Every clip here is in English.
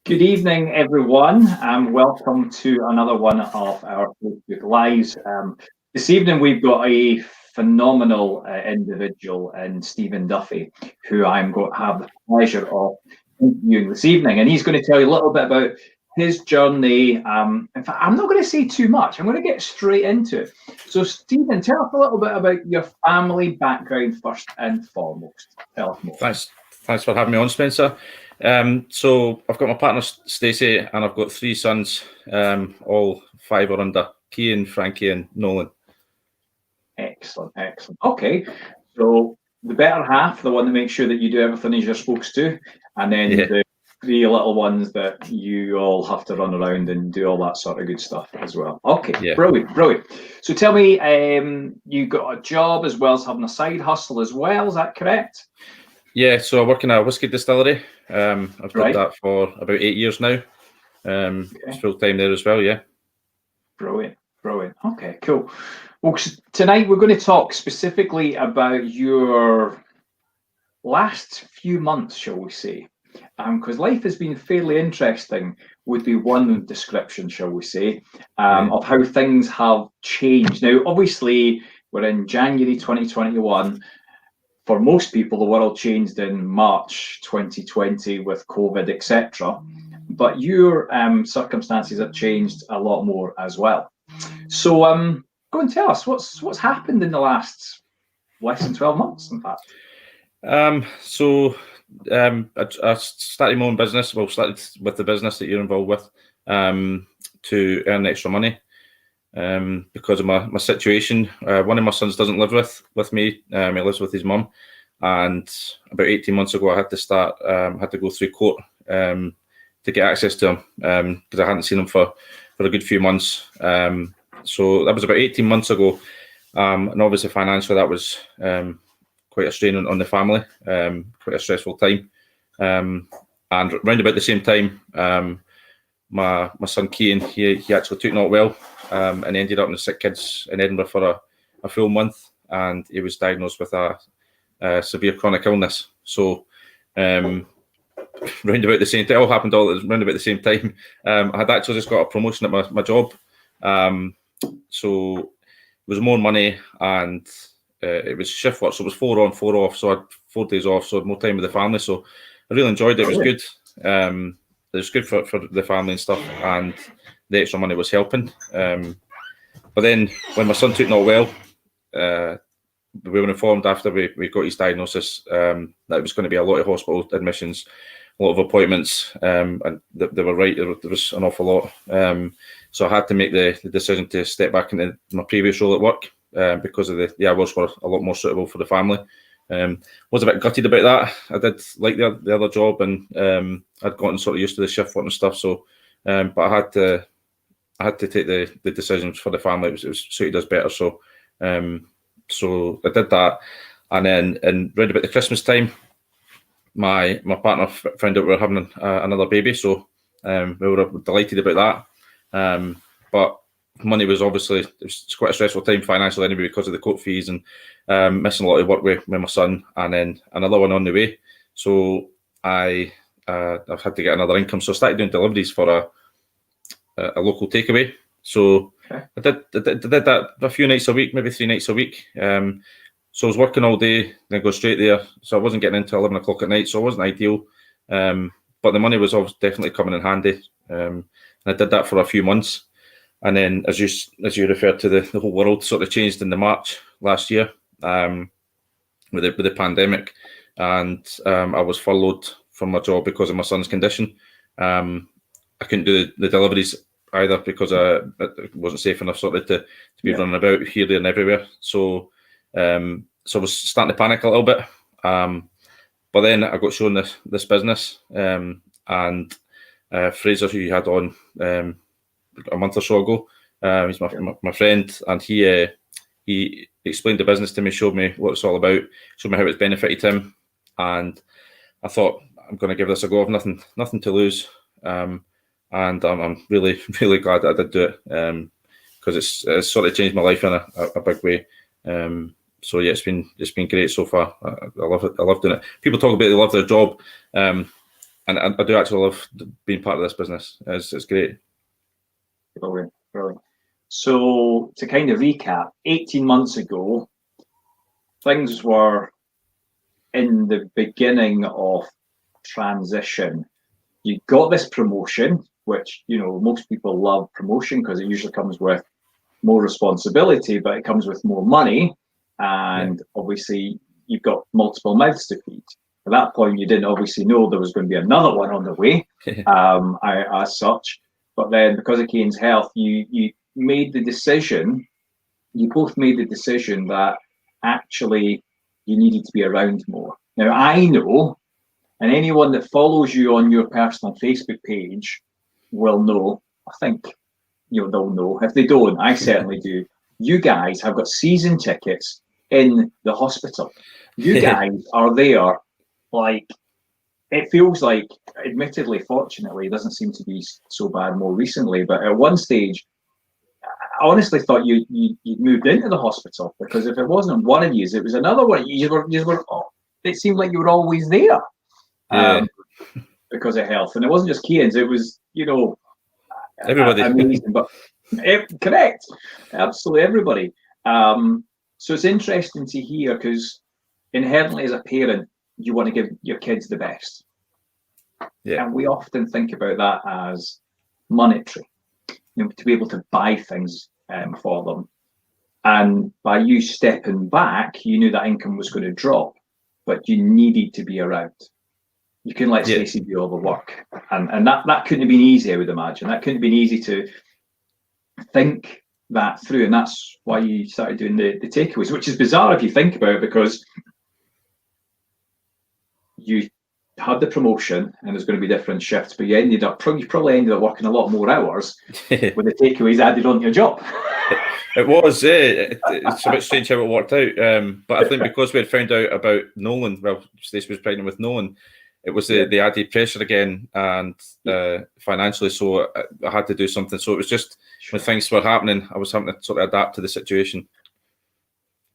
Good evening, everyone, and welcome to another one of our Facebook Lives. This evening, we've got a phenomenal individual in Stephen Duffy, who I'm going to have the pleasure of interviewing this evening. And he's going to tell you a little bit about his journey. In fact, I'm not going to say too much. I'm going to get straight into it. So, Stephen, tell us a little bit about your family background first and foremost. Tell us more. Thanks for having me on, Spencer. So I've got my partner Stacey, and I've got three sons. All five are under Cian, Frankie, and Nolan. Excellent. Okay, so the better half, the one that makes sure that you do everything as you're supposed to, and then the three little ones that you all have to run around and do all that sort of good stuff as well. Okay, brilliant. So tell me, you got a job as well as having a side hustle as well, is that correct? Yeah, so I work in a whiskey distillery. I've done that for about 8 years now. It's full time there as well, yeah. Brilliant. Okay, cool. Well, tonight we're going to talk specifically about your last few months, shall we say, because life has been fairly interesting, would be one description, shall we say, of how things have changed. Now, obviously, we're in January 2021. For most people, the world changed in March 2020 with COVID, etc. But your circumstances have changed a lot more as well. So go and tell us what's happened in the last less than 12 months, in fact. I started my own business. Well, started with the business that you're involved with to earn extra money. Because of my situation. One of my sons doesn't live with me. He lives with his mum. And about 18 months ago, I had to go through court to get access to him because I hadn't seen him for a good few months. So that was about 18 months ago. And obviously financially, that was quite a strain on the family, quite a stressful time. And around about the same time, my son Cian, he actually took not well and ended up in the sick kids in Edinburgh for a full month, and he was diagnosed with a severe chronic illness. So round about the same time, it all happened round about the same time. I had actually just got a promotion at my job, so it was more money, and it was shift work, so it was 4 on 4 off, so I had 4 days off, so I had more time with the family. So I really enjoyed it. It was good. It was good for the family and stuff, and the extra money was helping. But then when my son took not well, we were informed after we got his diagnosis that it was going to be a lot of hospital admissions, a lot of appointments, and they were right. There was an awful lot. So I had to make the decision to step back into my previous role at work because of the hours were a lot more suitable for the family. Was a bit gutted about that. I did like the other job, and I'd gotten sort of used to the shift work and stuff. So, but I had to take the decisions for the family. It was suited us better. So, so I did that, and then round about the Christmas time, my partner found out we were having another baby. So we were delighted about that. But money was obviously, it was quite a stressful time financially anyway because of the court fees and missing a lot of work with my son, and then another one on the way. So I've had to get another income. So I started doing deliveries for a local takeaway. So I did that a few nights a week, maybe 3 nights a week. So I was working all day, then go straight there. So I wasn't getting into 11 o'clock at night, so it wasn't ideal. But the money was definitely coming in handy. And I did that for a few months. And then, as you referred to, the whole world sort of changed in the March last year with the pandemic, and I was furloughed from my job because of my son's condition. I couldn't do the deliveries either because it wasn't safe enough sort of to be running about here, there, and everywhere. So I was starting to panic a little bit. But then I got shown this business, and Fraser, who you had on a month or so ago, he's my friend, and he explained the business to me, showed me what it's all about, showed me how it's benefited him, and I thought, I'm going to give this a go. I've nothing to lose, and I'm really, really glad that I did do it, because it's sort of changed my life in a big way. So yeah, it's been great so far. I love it. I love doing it. People talk about they love their job. and I do actually love being part of this business. It's great. Brilliant, brilliant. So to kind of recap, 18 months ago, things were in the beginning of transition. You got this promotion, which, you know, most people love promotion because it usually comes with more responsibility, but it comes with more money. And obviously you've got multiple mouths to feed. At that point, you didn't obviously know there was going to be another one on the way, as such. But then because of Kane's health, you made the decision, you both made the decision that actually you needed to be around more. Now, I know, and anyone that follows you on your personal Facebook page will know, I think they'll know. If they don't, I certainly do. You guys have got season tickets in the hospital. You guys are there, like, it feels like, admittedly, fortunately, it doesn't seem to be so bad more recently, but at one stage, I honestly thought you'd moved into the hospital, because if it wasn't one of you, it was another one. You were it seemed like you were always there, because of health. And it wasn't just Keane's, it was, everybody. Amazing, but correct, absolutely everybody. So it's interesting to hear, because inherently as a parent, you want to give your kids the best. And we often think about that as monetary, to be able to buy things for them. And by you stepping back, you knew that income was going to drop, but you needed to be around. You couldn't let Stacey do all the work. And that couldn't have been easy, I would imagine. That couldn't have been easy to think that through. And that's why you started doing the takeaways, which is bizarre if you think about it, because you had the promotion and there's going to be different shifts, but you probably ended up working a lot more hours with the takeaways added on your job. It was, it's a bit strange how it worked out. But I think because we had found out about Nolan, well, Stacey was pregnant with Nolan, it was the added pressure again, and financially, so I had to do something. So it was just, when things were happening, I was having to sort of adapt to the situation.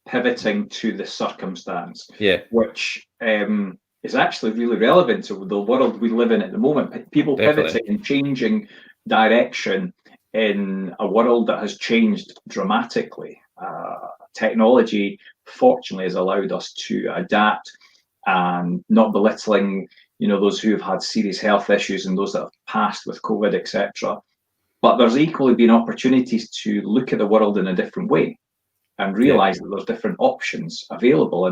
Pivoting to the circumstance, which is actually really relevant to the world we live in at the moment. People pivoting and changing direction in a world that has changed dramatically. Technology, fortunately, has allowed us to adapt, and not belittling, those who have had serious health issues and those that have passed with COVID, etc. But there's equally been opportunities to look at the world in a different way and realize that there's different options available.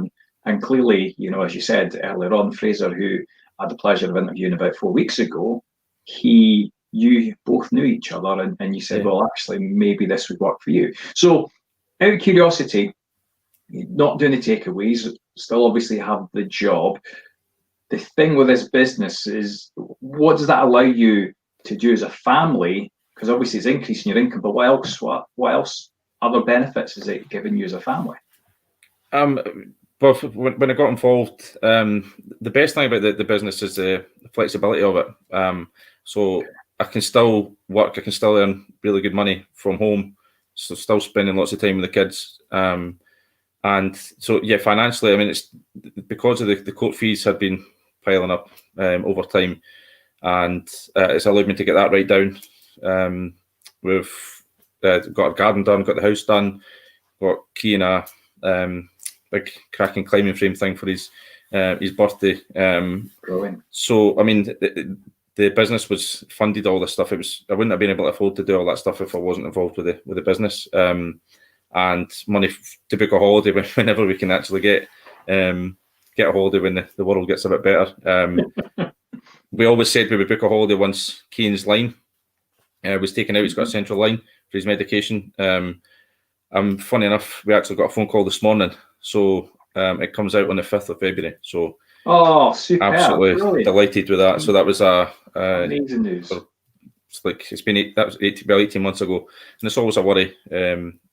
And clearly, as you said earlier on, Fraser, who I had the pleasure of interviewing about 4 weeks ago, you both knew each other, and you said, well, actually, maybe this would work for you. So, out of curiosity, not doing the takeaways, still obviously have the job. The thing with this business is, what does that allow you to do as a family? Because obviously it's increasing your income, but what else other benefits is it giving you as a family? Well, when I got involved, the best thing about the business is the flexibility of it. So I can still work, I can still earn really good money from home, so still spending lots of time with the kids. And so, financially, I mean, it's because of the court fees had been piling up over time, and it's allowed me to get that right down. We've got a garden done, got the house done, got Keane a big cracking climbing frame thing for his birthday. So, I mean, the business was funded all this stuff. I wouldn't have been able to afford to do all that stuff if I wasn't involved with the business. And money to book a holiday whenever we can actually get a holiday when the world gets a bit better. We always said we would book a holiday once Keane's line was taken out. He's got a central line for his medication. Funny enough, we actually got a phone call this morning, so it comes out on the 5th of February. So, super! Absolutely delighted with that. So that was amazing news. It's been 18 months ago, and it's always a worry.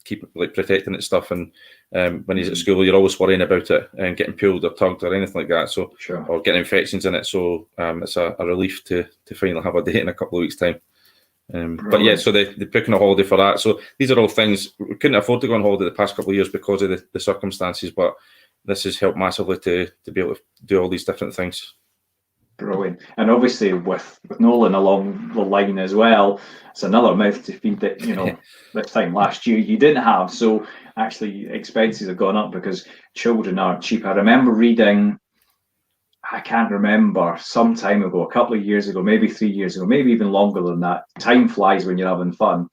Keep protecting it stuff, and when he's at school, you're always worrying about it and getting pulled or tugged or anything like that. So, or getting infections in it. So it's a relief to finally have a date in a couple of weeks' time. But so they're booking a holiday for that. So these are all things we couldn't afford to go on holiday the past couple of years because of the circumstances. But this has helped massively to be able to do all these different things. Brilliant. And obviously with Nolan along the line as well, it's another mouth to feed that, this time last year you didn't have. So actually expenses have gone up because children aren't cheap. I remember reading, I can't remember, some time ago, a couple of years ago, maybe 3 years ago, maybe even longer than that. Time flies when you're having fun.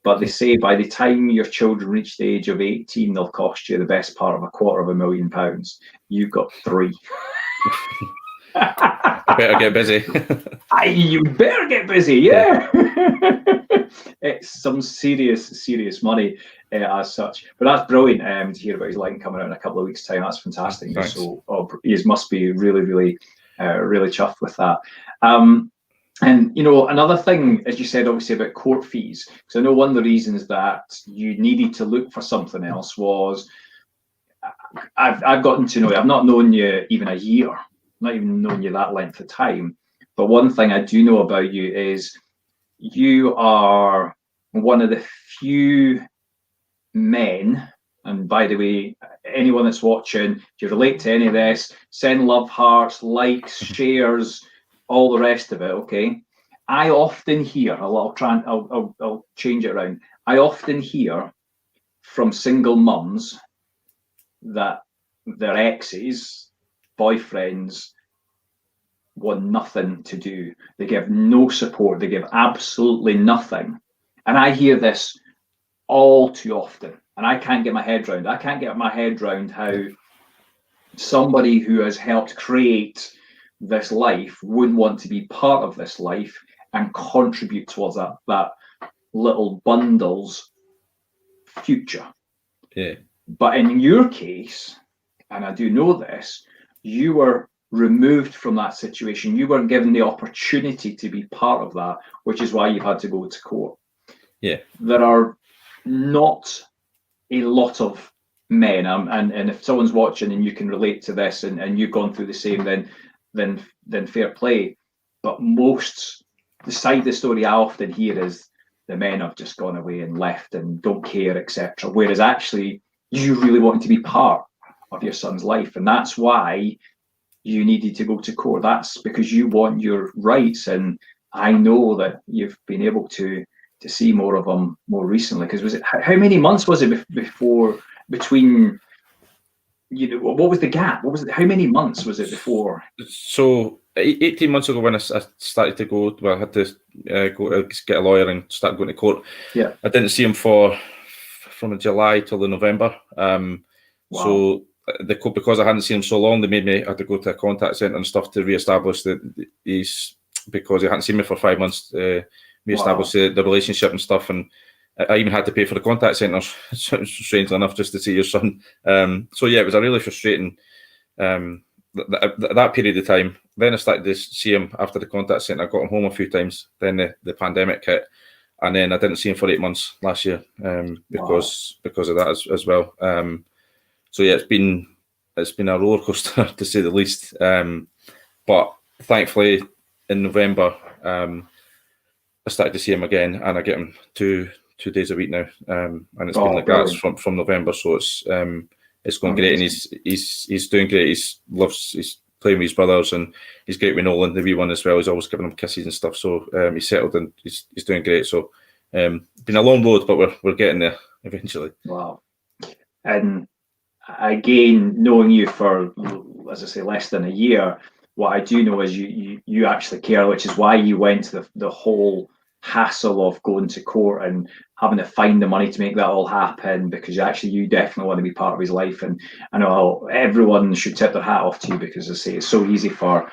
But they say by the time your children reach the age of 18, they'll cost you the best part of £250,000. You've got 3. I better get busy. You better get busy, yeah. It's some serious money as such. But that's brilliant to hear about his line coming out in a couple of weeks' time. That's fantastic. Thanks. So he must be really, really, really chuffed with that. And another thing, as you said, obviously about court fees, because I know one of the reasons that you needed to look for something else was I've gotten to know you. I've not known you even a year, not even known you that length of time. But one thing I do know about you is you are one of the few men, and by the way, anyone that's watching, if you relate to any of this, send love hearts, likes, shares, all the rest of it, okay? I often hear, I'll change it around. I often hear from single mums that their exes, boyfriends, want nothing to do. They give no support. They give absolutely nothing. And I hear this all too often. And I can't get my head around. I can't get my head around how somebody who has helped create this life wouldn't want to be part of this life and contribute towards that little bundle's future. Yeah. But in your case, and I do know this, you were removed from that situation. You weren't given the opportunity to be part of that, which is why you've had to go to court. Yeah. There are not a lot of men, and if someone's watching and you can relate to this and you've gone through the same, then fair play. But the side of the story I often hear is the men have just gone away and left and don't care, etc. Whereas actually you really want to be part of your son's life, and that's why you needed to go to court. That's because you want your rights, and I know that you've been able to see more of them more recently. Because was it how many months was it between? What was the gap? How many months was it before? So 18 months ago when I started to go, well, I had to go get a lawyer and start going to court. Yeah, I didn't see him from July till the November. Wow. So because I hadn't seen him so long, they made me have to go to a contact centre and stuff to re-establish that he's, because he hadn't seen me for 5 months, re-establish the relationship and stuff. And I even had to pay for the contact centre, strangely enough, just to see your son. So yeah, it was a really frustrating that period of time. Then I started to see him after the contact centre. I got him home a few times. Then the pandemic hit, and then I didn't see him for 8 months last year because of that as well. So yeah, it's been a roller coaster to say the least. But thankfully, in November, I started to see him again, and I get him two days a week now. And it's been like that from November. So it's going great, and he's doing great. He's playing with his brothers, and he's great with Nolan, the wee one as well. He's always giving him kisses and stuff. So he's settled and he's doing great. So been a long road, but we're getting there eventually. Wow. And again, knowing you for, as I say, less than a year, what I do know is you actually care, which is why you went to the whole hassle of going to court and having to find the money to make that all happen, because you definitely want to be part of his life. And I know everyone should tip their hat off to you, because I say it's so easy for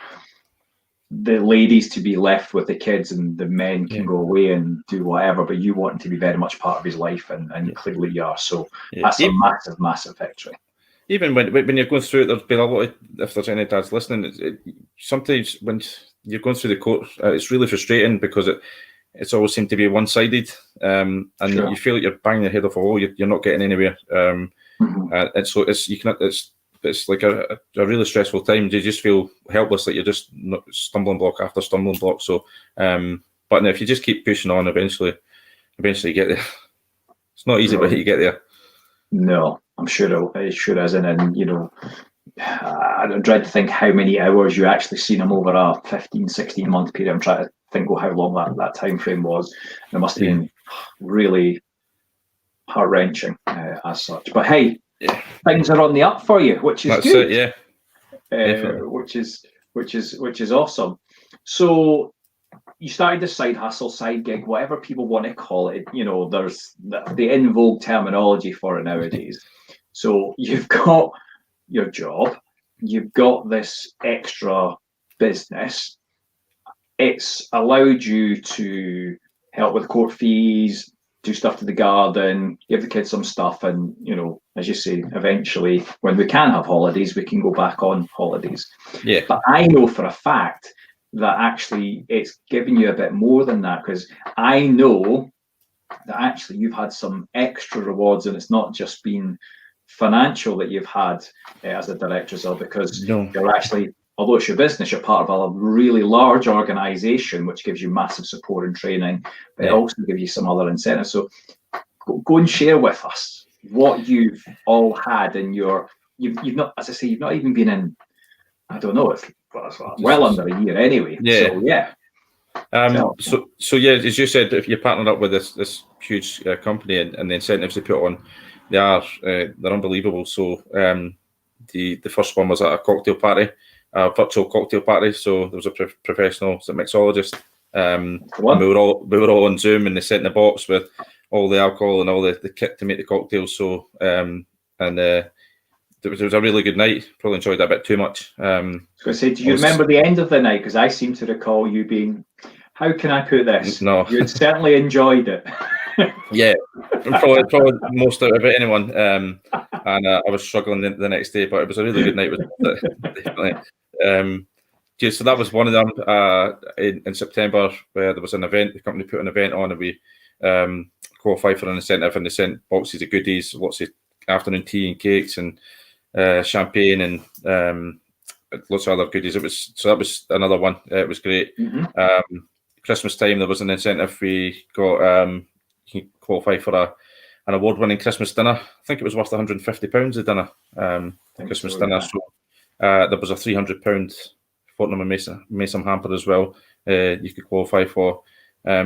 the ladies to be left with the kids and the men can go away and do whatever, but you want to be very much part of his life, and clearly you are. So that's a massive victory. Even when you're going through it, there's been a lot of, if there's any dads listening, sometimes when you're going through the court, it's really frustrating because it's always seemed to be one-sided, and you feel like you're banging your head off a wall. You're not getting anywhere, and so it's like a really stressful time. You just feel helpless, like you're just stumbling block after stumbling block. So, but if you just keep pushing on, eventually you get there. It's not easy, but you get there. No, I'm sure it sure isn't. And I dread to think how many hours you actually seen him over a 15, 16 month period. I'm trying to think of how long that time frame was. It must have been really heart wrenching as such. But hey, things are on the up for you, which is That's good. it, yeah. Which is awesome. So you started this side hustle, side gig, whatever people want to call it. You know, there's the in vogue terminology for it nowadays. So you've got your job, you've got this extra business. It's allowed you to help with court fees, do stuff to the garden, give the kids some stuff, and you know, as you say, eventually when we can have holidays, we can go back on holidays. Yeah. But I know for a fact that actually it's giving you a bit more than that, because I know that actually you've had some extra rewards, and it's not just been financial that you've had as a director, because you're actually, although it's your business, you're part of a really large organization which gives you massive support and training, but it also gives you some other incentives. So go and share with us what you've all had in your, you've not, as I say, you've not even been in, I don't know, it's well under a year anyway. Yeah. So yeah. So yeah, as you said, if you're partnered up with this huge company, and the incentives they put on, they're unbelievable. So the first one was at a cocktail party, a virtual cocktail party. So there was a professional mixologist. We were all on Zoom, and they sent in a box with all the alcohol and all the kit to make the cocktails. So it was a really good night. Probably enjoyed that a bit too much. I was going to say, do you remember the end of the night? Because I seem to recall you being, how can I put this? No. You certainly enjoyed it. Yeah, probably most out of anyone. And I was struggling the next day, but it was a really good night. Definitely. So that was one of them. In September, where there was an event, the company put an event on, and we qualified for an incentive, and they sent boxes of goodies, lots of afternoon tea and cakes and champagne and lots of other goodies. That was another one. It was great. Mm-hmm. Christmas time, there was an incentive. We got you can qualify for an award-winning Christmas dinner. I think it was worth £150 a dinner. Christmas dinner. So there was a £300 Fortnum & Mason hamper as well. You could qualify for.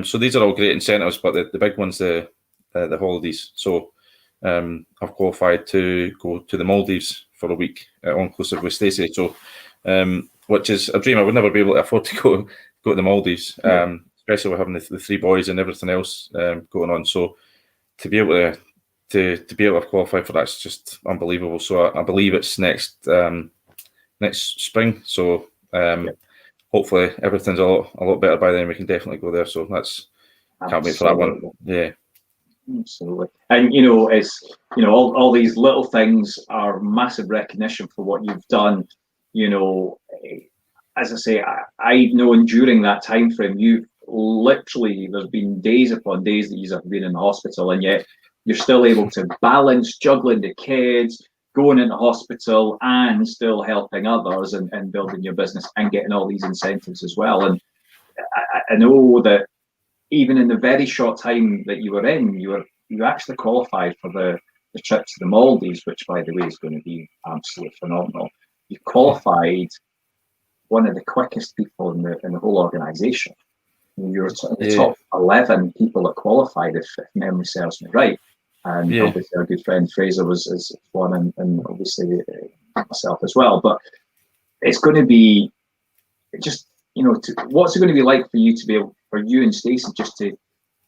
So these are all great incentives, but the big one's the holidays. So I've qualified to go to the Maldives for a week, all-inclusive with Stacey. So, which is a dream. I would never be able to afford to go to the Maldives, especially with having the three boys and everything else going on. So, to be able to be able to qualify for that's just unbelievable. So, I believe it's next spring. So, hopefully everything's a lot better by then. We can definitely go there. So can't wait for that one. Yeah. Absolutely. And you know, it's all these little things are massive recognition for what you've done. You know, as I say, I've known during that time frame, you literally, there's been days upon days that you've been in the hospital, and yet you're still able to balance juggling the kids, going into hospital, and still helping others and building your business and getting all these incentives as well. And I know that even in the very short time that you were in, you actually qualified for the trip to the Maldives, which, by the way, is going to be absolutely phenomenal. You qualified one of the quickest people in the whole organisation. You were the top 11 people that qualified, if memory serves me right. And obviously our good friend Fraser is one, and obviously myself as well. But it's going to be just, what's it going to be like for you to be able, for you and Stacey, just to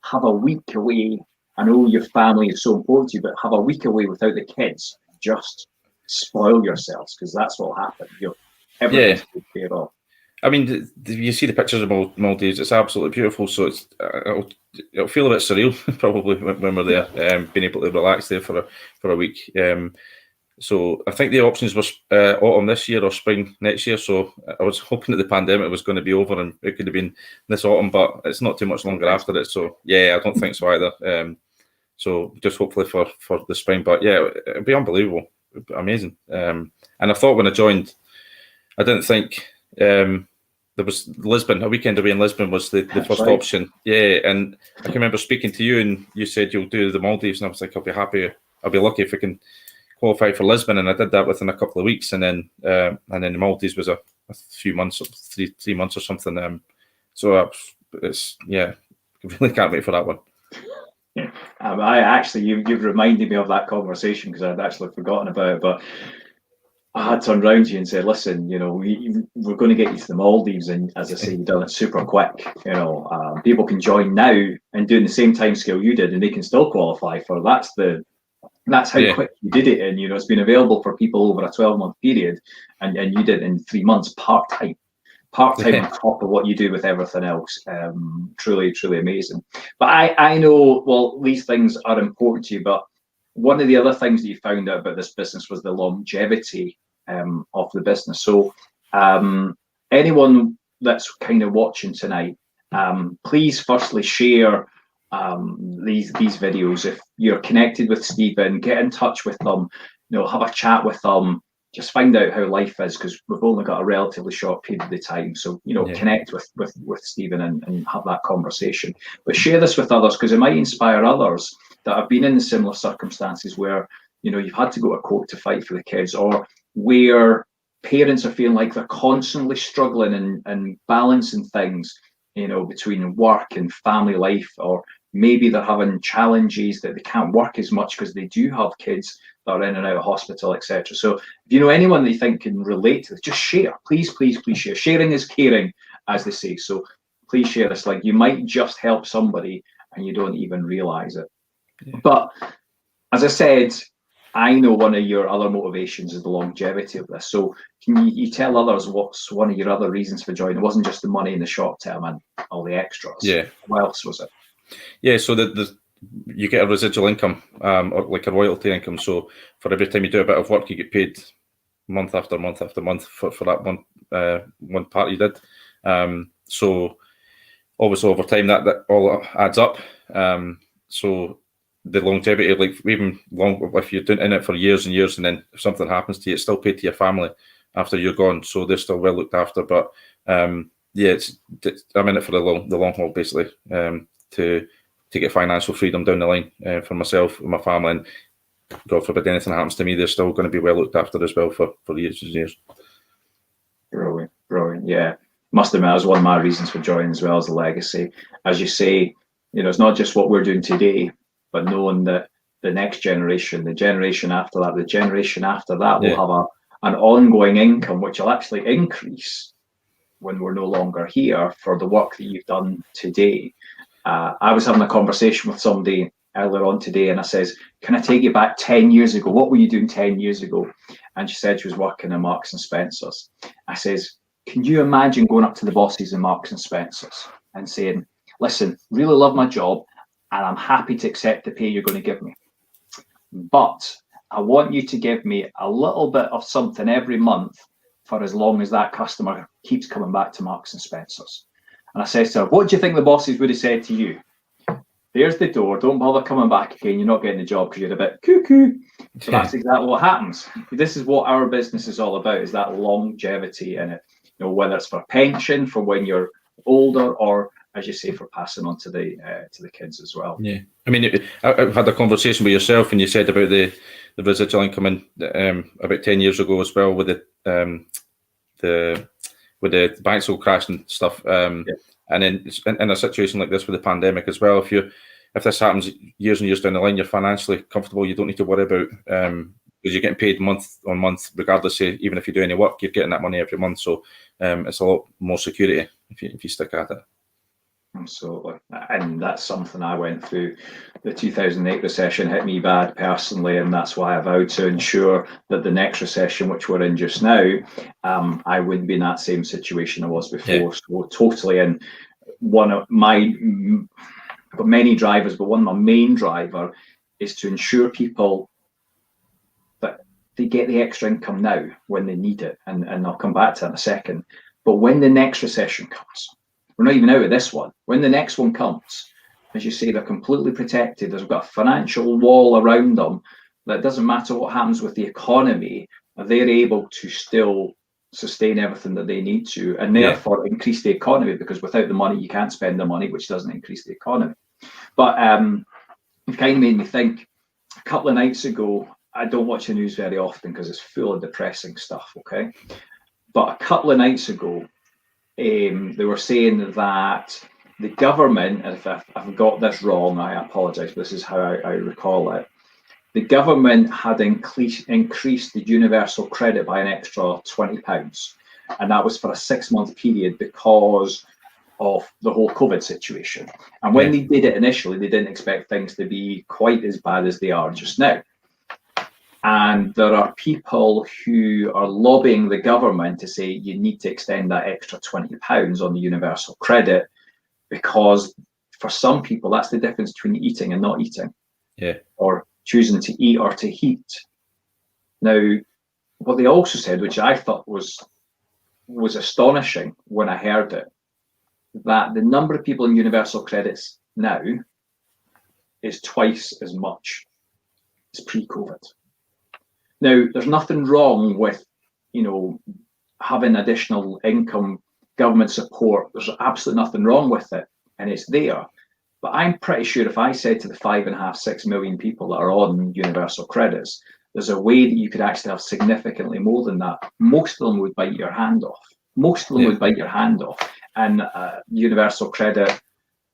have a week away? I know your family is so important to you, but have a week away without the kids. Just spoil yourselves, because that's what will happen. Everything's taken care of. I mean, you see the pictures of Maldives. It's absolutely beautiful. So it'll feel a bit surreal probably when we're there, being able to relax there for a week. So I think the options were autumn this year or spring next year. So I was hoping that the pandemic was going to be over and it could have been this autumn, but it's not too much longer after it. So I don't think so either. So just hopefully for the spring. But it'd be unbelievable, it'd be amazing. And I thought when I joined, I didn't think there was Lisbon. A weekend away in Lisbon was the first option. Yeah, and I can remember speaking to you, and you said you'll do the Maldives, and I was like, I'll be happy. I'll be lucky if I can qualified for Lisbon, and I did that within a couple of weeks, and then the Maldives was a few months, 3 months or something. So it's I really can't wait for that one. Yeah, I actually, you've reminded me of that conversation because I'd actually forgotten about it, but I had turned around to you and said, listen, we're going to get you to the Maldives, and as I say, you've done it super quick. People can join now and doing the same time scale you did, and they can still qualify for. That's how quick you did it, and it's been available for people over a 12-month period, and you did it in 3 months part-time on top of what you do with everything else. Truly amazing. But I know, well, these things are important to you, but one of the other things that you found out about this business was the longevity of the business. So anyone that's kind of watching tonight, please firstly share these videos. If you're connected with Stephen, get in touch with them, have a chat with them, just find out how life is, because we've only got a relatively short period of time. So connect with Stephen and have that conversation, but share this with others, because it might inspire others that have been in similar circumstances where you've had to go to court to fight for the kids, or where parents are feeling like they're constantly struggling and balancing things between work and family life, or maybe they're having challenges that they can't work as much because they do have kids that are in and out of hospital, etc. So if you know anyone that you think can relate to this, just share. Please share. Sharing is caring, as they say. So please share this. Like, you might just help somebody and you don't even realize it. Yeah. But as I said, I know one of your other motivations is the longevity of this. So can you tell others what's one of your other reasons for joining? It wasn't just the money in the short term and all the extras. Yeah. What else was it? Yeah, so you get a residual income, or like a royalty income. So for every time you do a bit of work, you get paid month after month after month for that one part you did. So obviously over time that all adds up. So the longevity, like even if you're doing it for years and years, and then if something happens to you, it's still paid to your family after you're gone. So they're still well looked after. But I'm in it for the long haul, basically. To get financial freedom down the line for myself and my family, and God forbid anything happens to me, they're still going to be well looked after as well for years and years. Brilliant. Yeah, must admit, that was one of my reasons for joining as well, as the legacy. As you say, it's not just what we're doing today, but knowing that the next generation, the generation after that, the generation after that will have an ongoing income, which will actually increase when we're no longer here, for the work that you've done today. I was having a conversation with somebody earlier on today, and I says, can I take you back 10 years ago? What were you doing 10 years ago? And she said she was working in Marks and Spencer's. I says, can you imagine going up to the bosses in Marks and Spencer's and saying, listen, really love my job, and I'm happy to accept the pay you're going to give me, but I want you to give me a little bit of something every month for as long as that customer keeps coming back to Marks and Spencer's. And I said to her, what do you think the bosses would have said to you? There's the door, don't bother coming back again, you're not getting the job because you're a bit cuckoo. So that's exactly what happens. This is what our business is all about, is that longevity in it. Whether it's for pension, for when you're older, or, as you say, for passing on to the kids as well. Yeah, I mean, I've had a conversation with yourself, and you said about the residual income about 10 years ago as well, with the banks all crashed and stuff. And then in a situation like this with the pandemic as well, if this happens years and years down the line, you're financially comfortable. You don't need to worry about because you're getting paid month on month, regardless of, even if you do any work, you're getting that money every month. So it's a lot more security if you stick at it. Absolutely. And that's something I went through. The 2008 recession hit me bad personally, and that's why I vowed to ensure that the next recession, which we're in just now, I wouldn't be in that same situation I was before. Yeah. So totally. And one of my, but many drivers, but one of my main driver is to ensure people that they get the extra income now when they need it. And I'll come back to that in a second. But when the next recession comes, we're not even out of this one. When the next one comes, as you say, they're completely protected. There's got a financial wall around them that doesn't matter what happens with the economy, they're able to still sustain everything that they need to, and therefore increase the economy, because without the money, you can't spend the money, which doesn't increase the economy. But it kind of made me think, a couple of nights ago, I don't watch the news very often because it's full of depressing stuff, okay? But a couple of nights ago, they were saying that the government, and if I've got this wrong, I apologise, but this is how I recall it. The government had increased the universal credit by an extra £20, and that was for a 6-month period because of the whole COVID situation. And when they did it initially, they didn't expect things to be quite as bad as they are just now. And there are people who are lobbying the government to say you need to extend that extra £20 on the universal credit, because for some people, that's the difference between eating and not eating. Yeah. Or choosing to eat or to heat. Now, what they also said, which I thought was astonishing when I heard it, that the number of people in universal credits now is twice as much as pre-COVID. Now, there's nothing wrong with, having additional income, government support. There's absolutely nothing wrong with it, and it's there. But I'm pretty sure if I said to the 5.5, 6 million people that are on universal credits, there's a way that you could actually have significantly more than that. Most of them would bite your hand off. Most of them would bite your hand off. And universal credit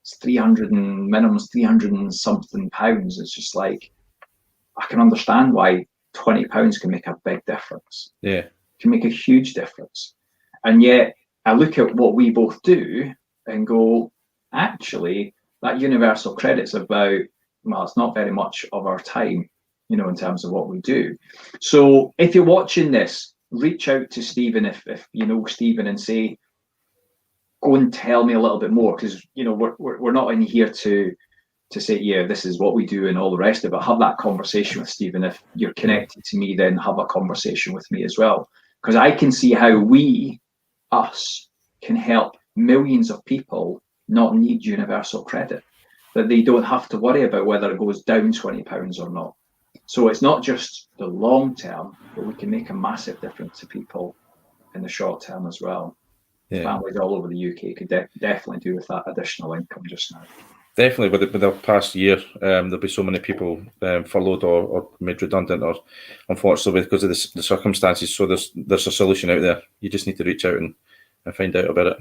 is 300 and minimum's 300 and something pounds. It's just like, I can understand why £20 can make a big difference. Yeah. Can make a huge difference. And yet I look at what we both do and go, actually, that universal credit's about, well, it's not very much of our time, in terms of what we do. So if you're watching this, reach out to Stephen if you know Stephen, and say, go and tell me a little bit more, because we're not in here to say, yeah, this is what we do and all the rest of it. Have that conversation with Stephen. If you're connected to me, then have a conversation with me as well, because I can see how us can help millions of people not need universal credit, that they don't have to worry about whether it goes down £20 or not. So it's not just the long term, but we can make a massive difference to people in the short term as well. Yeah. Families all over the UK could definitely do with that additional income just now. Definitely, with the past year, there'll be so many people furloughed or made redundant, or unfortunately because of the circumstances. So there's a solution out there. You just need to reach out and find out about it.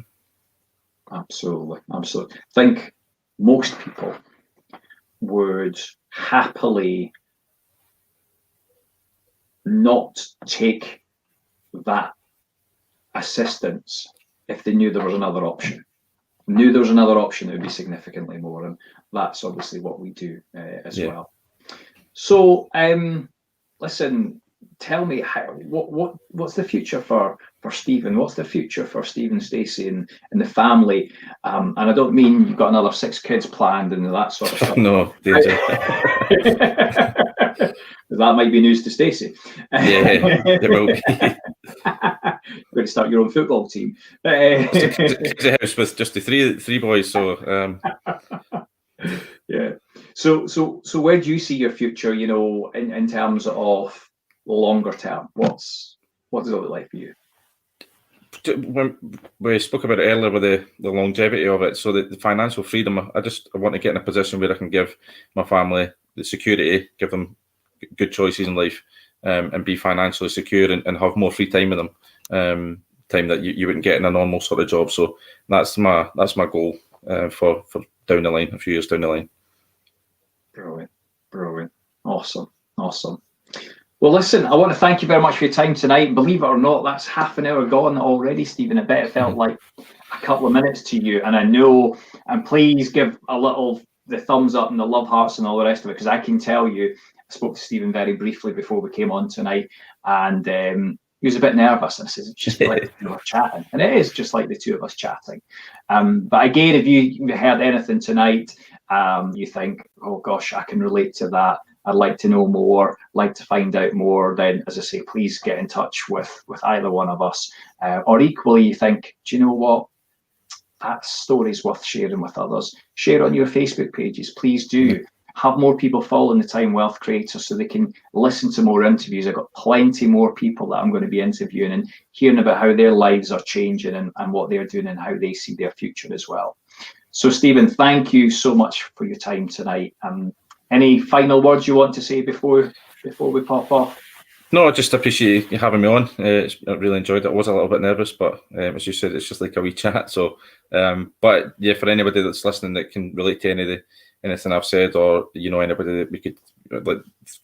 Absolutely. I think most people would happily not take that assistance if they knew there was another option. It would be significantly more, and that's obviously what we do as well. So, listen, tell me what's the future for Stephen? What's the future for Stephen, Stacey, and the family? And I don't mean you've got another 6 kids planned and that sort of stuff. No, that might be news to Stacey. Yeah, there will be. You're going to start your own football team. It's a house with just the three boys, so yeah. So where do you see your future? In terms of longer term, what does it look like for you? When we spoke about it earlier with the longevity of it, so the financial freedom, I want to get in a position where I can give my family the security, give them good choices in life, and be financially secure and have more free time with them, time that you wouldn't get in a normal sort of job. So that's my goal for down the line, a few years down the line. Brilliant. Awesome. Well, listen, I want to thank you very much for your time tonight. Believe it or not, that's half an hour gone already, Stephen. I bet it felt like a couple of minutes to you. And I know, and please give the thumbs up and the love hearts and all the rest of it, because I can tell you, I spoke to Stephen very briefly before we came on tonight, and he was a bit nervous. And I said, it's just like the two of us chatting. And it is just like the two of us chatting. But again, if you heard anything tonight, you think, oh gosh, I can relate to that, I'd like to know more, like to find out more, then, as I say, please get in touch with either one of us. Or equally, you think, do you know what? That story's worth sharing with others. Share on your Facebook pages. Please do. Have more people following the Time Wealth Creator so they can listen to more interviews. I've got plenty more people that I'm going to be interviewing and hearing about how their lives are changing and what they're doing and how they see their future as well. So, Stephen, thank you so much for your time tonight. Any final words you want to say before we pop off? No, I just appreciate you having me on. I really enjoyed it. I was a little bit nervous, but as you said, it's just like a wee chat. So, but yeah, for anybody that's listening that can relate to anything I've said, or anybody that we could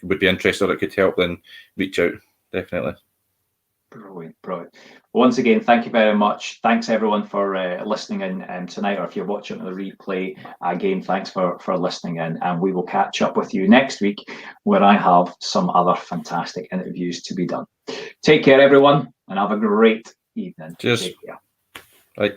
would be interested or it could help, then reach out, definitely. Brilliant. Once again, thank you very much. Thanks everyone for listening in tonight, or if you're watching the replay, again, thanks for listening in, and we will catch up with you next week where I have some other fantastic interviews to be done. Take care, everyone, and have a great evening. Cheers. Take care. Bye.